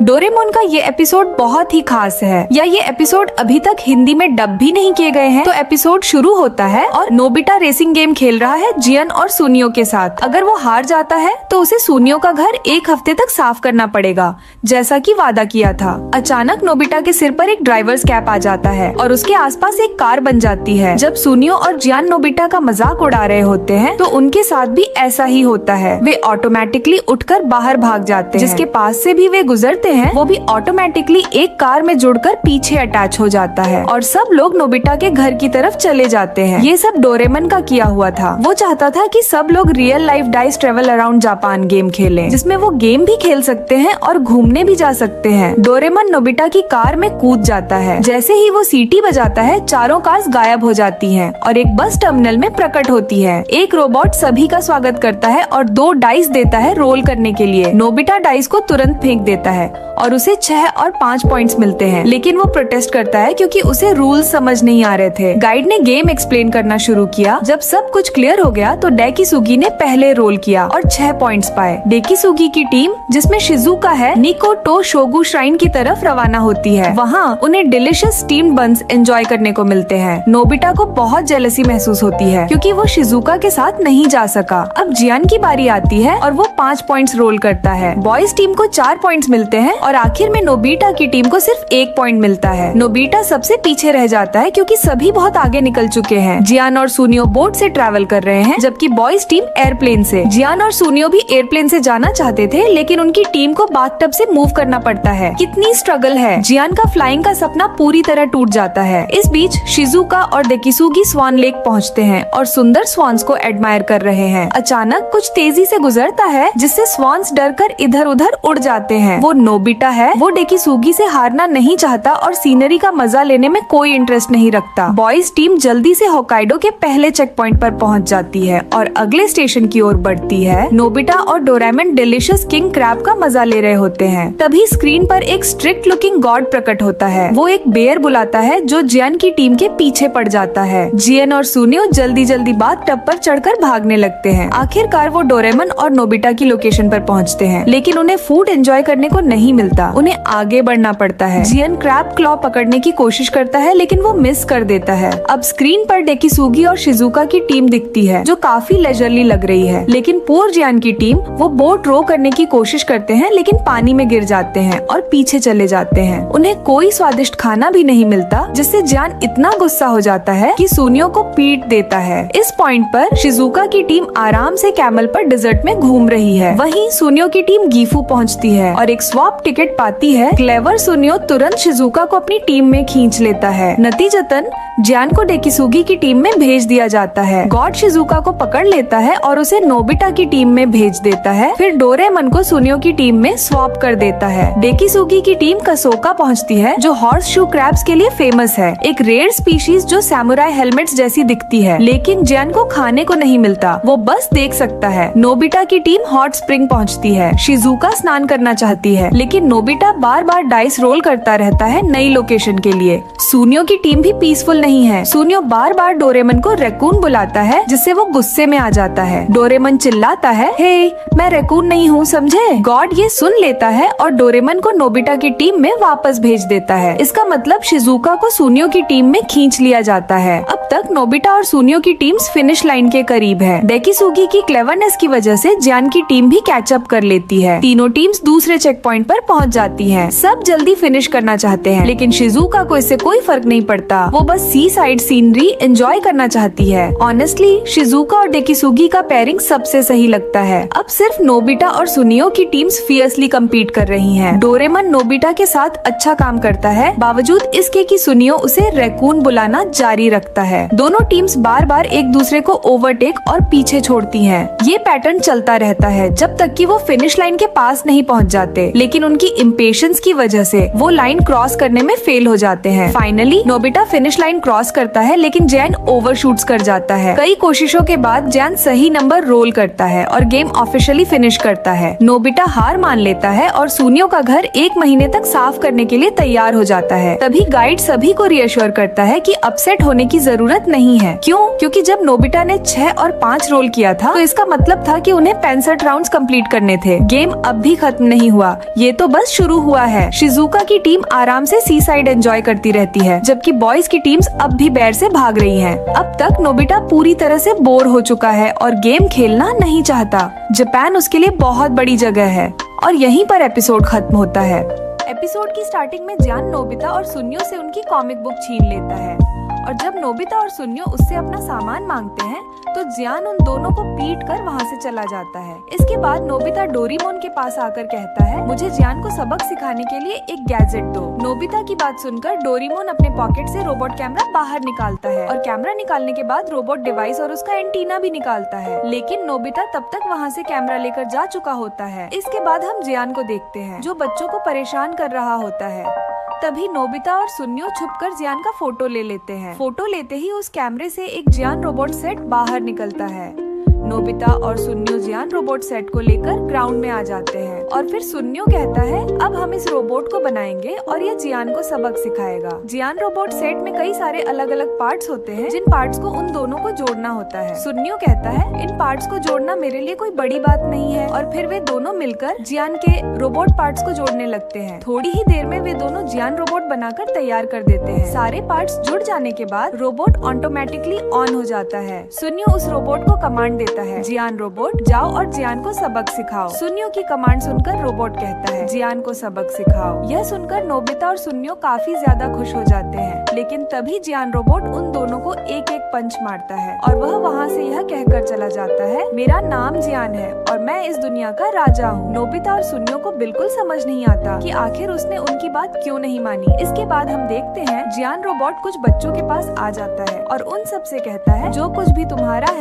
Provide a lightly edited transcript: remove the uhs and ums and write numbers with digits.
Doraemon का ये episode बहुत ही खास है, या ये एपिसोड अभी तक हिंदी में डब भी नहीं किए गए हैं। तो एपिसोड शुरू होता है और नोबिता रेसिंग गेम खेल रहा है जियन और सुनियो के साथ। अगर वो हार जाता है तो उसे सुनियो का घर 1 हफ्ते तक साफ करना पड़ेगा, जैसा कि वादा किया था। अचानक नोबिता के सिर पर एक ड्राइवर्स कैप आ जाता है और उसके आसपास एक कार बन जाती है। जब सुनियो और जियान नोबिता का मजाक उड़ा रहे होते हैं तो उनके साथ भी ऐसा ही होता है। वे ऑटोमेटिकली उठकर बाहर भाग जाते हैं। जिसके पास से भी वे गुजरते हैं वो भी ऑटोमेटिकली एक कार में जुड़कर पीछे अटैच हो जाता है और सब लोग नोबिता के घर की तरफ चले जाते हैं। ये सब डोरेमन का किया हुआ था। वो चाहता था कि सब लोग real life dice travel around Japan game खेलें, जिसमें वो गेम भी खेल सकते हैं और घूमने भी जा सकते हैं। डोरेमन नोबिता की कार में कूद जाता है। जैसे ही वो सीटी बजाता है चारों कार्स गायब हो जाती हैं और एक बस टर्मिनल में प्रकट होती है। एक रोबोट सभी का स्वागत करता है और 2 डाइस देता है रोल करने के लिए। नोबिता डाइस को तुरंत फेंक देता है और उसे 6 और 5 पॉइंट्स मिलते हैं, लेकिन वो प्रोटेस्ट करता है क्योंकि उसे रूल्स समझ नहीं आ रहे थे। गाइड ने गेम एक्सप्लेन करना शुरू किया। जब सब कुछ क्लियर हो गया तो डेकिसुगी ने पहले रोल किया और 6 पॉइंट्स पाए। डेकिसुगी की टीम, जिसमें शिजुका है, निको टो शोगु श्राइन की तरफ रवाना होती है। वहाँ उन्हें डिलिशियस स्टीम्ड बन्स एंजॉय करने को मिलते हैं। नोबिता को बहुत जेलसी महसूस होती है क्योंकि वो शिजुका के साथ नहीं जा सका। अब जियान की बारी आती है और वो 5 पॉइंट्स रोल करता है। बॉयज टीम को 4 पॉइंट्स मिलते हैं और आखिर में नोबिता की टीम को सिर्फ 1 पॉइंट मिलता है। नोबिता सबसे पीछे रह जाता है क्योंकि सभी बहुत आगे निकल चुके हैं। जियान और सुनियो बोट से ट्रैवल कर रहे हैं, जबकि बॉयज टीम एयरप्लेन से। जियान और सुनियो भी एयरप्लेन से जाना चाहते थे, लेकिन उनकी टीम को बाथटब से मूव करना पड़ता है। कितनी स्ट्रगल है। जियान का फ्लाइंग का सपना पूरी तरह टूट जाता है। इस बीच शिजुका और डेकिसुगी स्वान लेक पहुँचते हैं और सुंदर स्वान्स को एडमायर कर रहे हैं। अचानक कुछ तेजी से गुजरता है जिससे स्वान्स डरकर इधर उधर उड़ जाते हैं। वो नोबिता है। वो डेकिसुगी से हारना नहीं चाहता और सीनरी का मजा लेने में कोई इंटरेस्ट नहीं रखता। बॉयज टीम जल्दी से होकाइडो के पहले चेक पॉइंट पर पहुंच जाती है और अगले स्टेशन की ओर बढ़ती है। नोबिता और डोरेमन डिलिशियस किंग क्रैब का मजा ले रहे होते हैं। तभी स्क्रीन पर एक स्ट्रिक्ट लुकिंग गॉड प्रकट होता है। वो एक बेयर बुलाता है जो जियान की टीम के पीछे पड़ जाता है। जियान और सुनियो जल्दी जल्दी बाथ टब पर चढ़कर भागने लगते हैं। आखिरकार वो डोरेमन और नोबिता की लोकेशन पर पहुंचते हैं, लेकिन उन्हें फूड एंजॉय करने को नहीं मिलता। उन्हें आगे बढ़ना पड़ता है। जियन क्रैब क्लॉ पकड़ने की कोशिश करता है, लेकिन वो मिस कर देता है। अब स्क्रीन पर डेकिसुगी और शिजुका की टीम दिखती है जो काफी लेजरली लग रही है, लेकिन पूर जियान की टीम वो बोट रो करने की कोशिश करते हैं, लेकिन पानी में गिर जाते हैं और पीछे चले जाते हैं। उन्हें कोई स्वादिष्ट खाना भी नहीं मिलता, जिससे जियान इतना गुस्सा हो जाता है कि सुनियो को पीट देता है। इस पॉइंट पर शिजुका की टीम आराम से कैमल पर डिजर्ट में घूम रही है। वहीं सुनियो की टीम गीफू पहुंचती है और एक स्वैप टिकट पाती है। क्लेवर सुनियो तुरंत शिजुका को अपनी टीम में खींच लेता है। नतीजतन जियान को डेकिसुगी की टीम में भेज दिया जाता है। गॉड शिजुका को पकड़ लेता है और उसे नोबिता की टीम में भेज देता है। फिर डोरेमन को सुनियो की टीम में स्वैप कर देता है। डेकिसुगी की टीम कसोका पहुंचती है जो हॉर्स शू क्रैब्स के लिए फेमस है, एक रेयर स्पीशीज जो सैमुराई हेलमेट्स जैसी दिखती है, लेकिन जियान को खाने को नहीं मिलता, वो बस देख सकता है। नोबिता की टीम हॉट स्प्रिंग पहुंचती है। शिजुका स्नान करना चाहती है, लेकिन नोबिता बार बार डाइस रोल करता रहता है नई लोकेशन के लिए। सुनियो की टीम भी पीसफुल नहीं है। सुनियो बार बार डोरेमन को रैकून बुलाता है, जिससे वो गुस्से में आ जाता है। डोरेमन चिल्लाता है, हे मैं रैकून नहीं हूँ, समझे? गॉड ये सुन लेता है और डोरेमन को नोबिता की टीम में वापस भेज देता है। इसका मतलब शिजुका को सुनियो की टीम में खींच लिया जाता है। अब तक नोबिता और सुनियो की टीम्स फिनिश लाइन के करीब है। डेकिसुगी की क्लेवरनेस की वजह से जियान की टीम भी कैचअप कर लेती है। तीनों टीम्स दूसरे चेक पॉइंट पर पहुंच जाती हैं। सब जल्दी फिनिश करना चाहते हैं, लेकिन शिजुका को इससे कोई फर्क नहीं पड़ता। वो बस सी साइड सीनरी एंजॉय करना चाहती है। ऑनेस्टली शिजुका और डेकिसुगी का पेयरिंग सबसे सही लगता है। अब सिर्फ नोबिता और सुनियो की टीम्स फियर्सली कम्पीट कर रही हैं। डोरेमन नोबिता के साथ अच्छा काम करता है, बावजूद इसके कि सुनियो उसे रैकून बुलाना जारी रखता है। दोनों टीम्स बार बार एक दूसरे को ओवरटेक और पीछे छोड़ती हैं। ये पैटर्न चलता रहता है जब तक कि वो फिनिश लाइन के पास नहीं पहुंच जाते, लेकिन उनकी इम्पेशंस की वजह से वो लाइन क्रॉस करने में फेल हो जाते हैं। Finally Nobita finish line cross करता है, लेकिन जियान ओवरशूट्स कर जाता है। कई कोशिशों के बाद जियान सही नंबर रोल करता है और गेम ऑफिशियली फिनिश करता है। नोबिता हार मान लेता है और सुनियो का घर 1 महीने तक साफ करने के लिए तैयार हो जाता है। तभी गाइड सभी को रिएश्योर करता है कि अपसेट होने की जरूरत नहीं है। क्यों? क्योंकि जब नोबिता ने 6 और 5 रोल किया था तो इसका मतलब था कि उन्हें 65 राउंड्स कंप्लीट करने थे। गेम अब भी खत्म नहीं हुआ। ये ये तो बस शुरू हुआ है। शिजुका की टीम आराम से सी साइड एंजॉय करती रहती है, जबकि बॉयज की टीम्स अब भी बेर से भाग रही हैं। अब तक नोबिता पूरी तरह से बोर हो चुका है और गेम खेलना नहीं चाहता। जापान उसके लिए बहुत बड़ी जगह है और यहीं पर एपिसोड खत्म होता है। एपिसोड की स्टार्टिंग में जियान नोबिता और सुनियो से उनकी कॉमिक बुक छीन लेता है और जब नोबिता और सुनियो उससे अपना सामान मांगते हैं तो जियान उन दोनों को पीट कर वहाँ से चला जाता है। इसके बाद नोबिता डोरेमोन के पास आकर कहता है, मुझे जियान को सबक सिखाने के लिए एक गैजेट दो। नोबिता की बात सुनकर डोरेमोन अपने पॉकेट से रोबोट कैमरा बाहर निकालता है और कैमरा निकालने के बाद रोबोट डिवाइस और उसका एंटीना भी निकालता है, लेकिन नोबिता तब तक वहाँ से कैमरा लेकर जा चुका होता है। इसके बाद हम जियान को देखते हैं जो बच्चों को परेशान कर रहा होता है। तभी नोबिता और सुनियो छुपकर जियान का फोटो ले लेते हैं। फोटो लेते ही उस कैमरे से एक जियान रोबोट सेट बाहर निकलता है। नोबिता और सुनियो जियान रोबोट सेट को लेकर ग्राउंड में आ जाते हैं और फिर सुनियो कहता है, अब हम इस रोबोट को बनाएंगे और ये जियान को सबक सिखाएगा। जियान रोबोट सेट में कई सारे अलग अलग पार्ट्स होते हैं जिन पार्ट्स को उन दोनों को जोड़ना होता है। सुनियो कहता है, इन पार्ट्स को जोड़ना मेरे लिए कोई बड़ी बात नहीं है और फिर वे दोनों मिलकर जियान के रोबोट पार्ट्स को जोड़ने लगते हैं। थोड़ी ही देर में वे दोनों जियान रोबोट बनाकर तैयार कर देते हैं। सारे पार्ट्स जुड़ जाने के बाद रोबोट ऑटोमेटिकली ऑन हो जाता है। सुनियो उस रोबोट को कमांड देता है, जियान रोबोट जाओ और जियान को सबक सिखाओ। सुनियो की कमांड सुनकर रोबोट कहता है, जियान को सबक सिखाओ। यह सुनकर नोबिता और सुनियो काफी ज्यादा खुश हो जाते हैं, लेकिन तभी जियान रोबोट उन दोनों को एक एक पंच मारता है और वह वहाँ से यह कहकर चला जाता है, मेरा नाम जियान है और मैं इस दुनिया का राजा हूँ। नोबिता और सुनियो को बिल्कुल समझ नहीं आता कि आखिर उसने उनकी बात क्यों नहीं मानी। इसके बाद हम देखते हैं जियान रोबोट कुछ बच्चों के पास आ जाता है और उन सब से कहता है, जो कुछ भी तुम्हारा है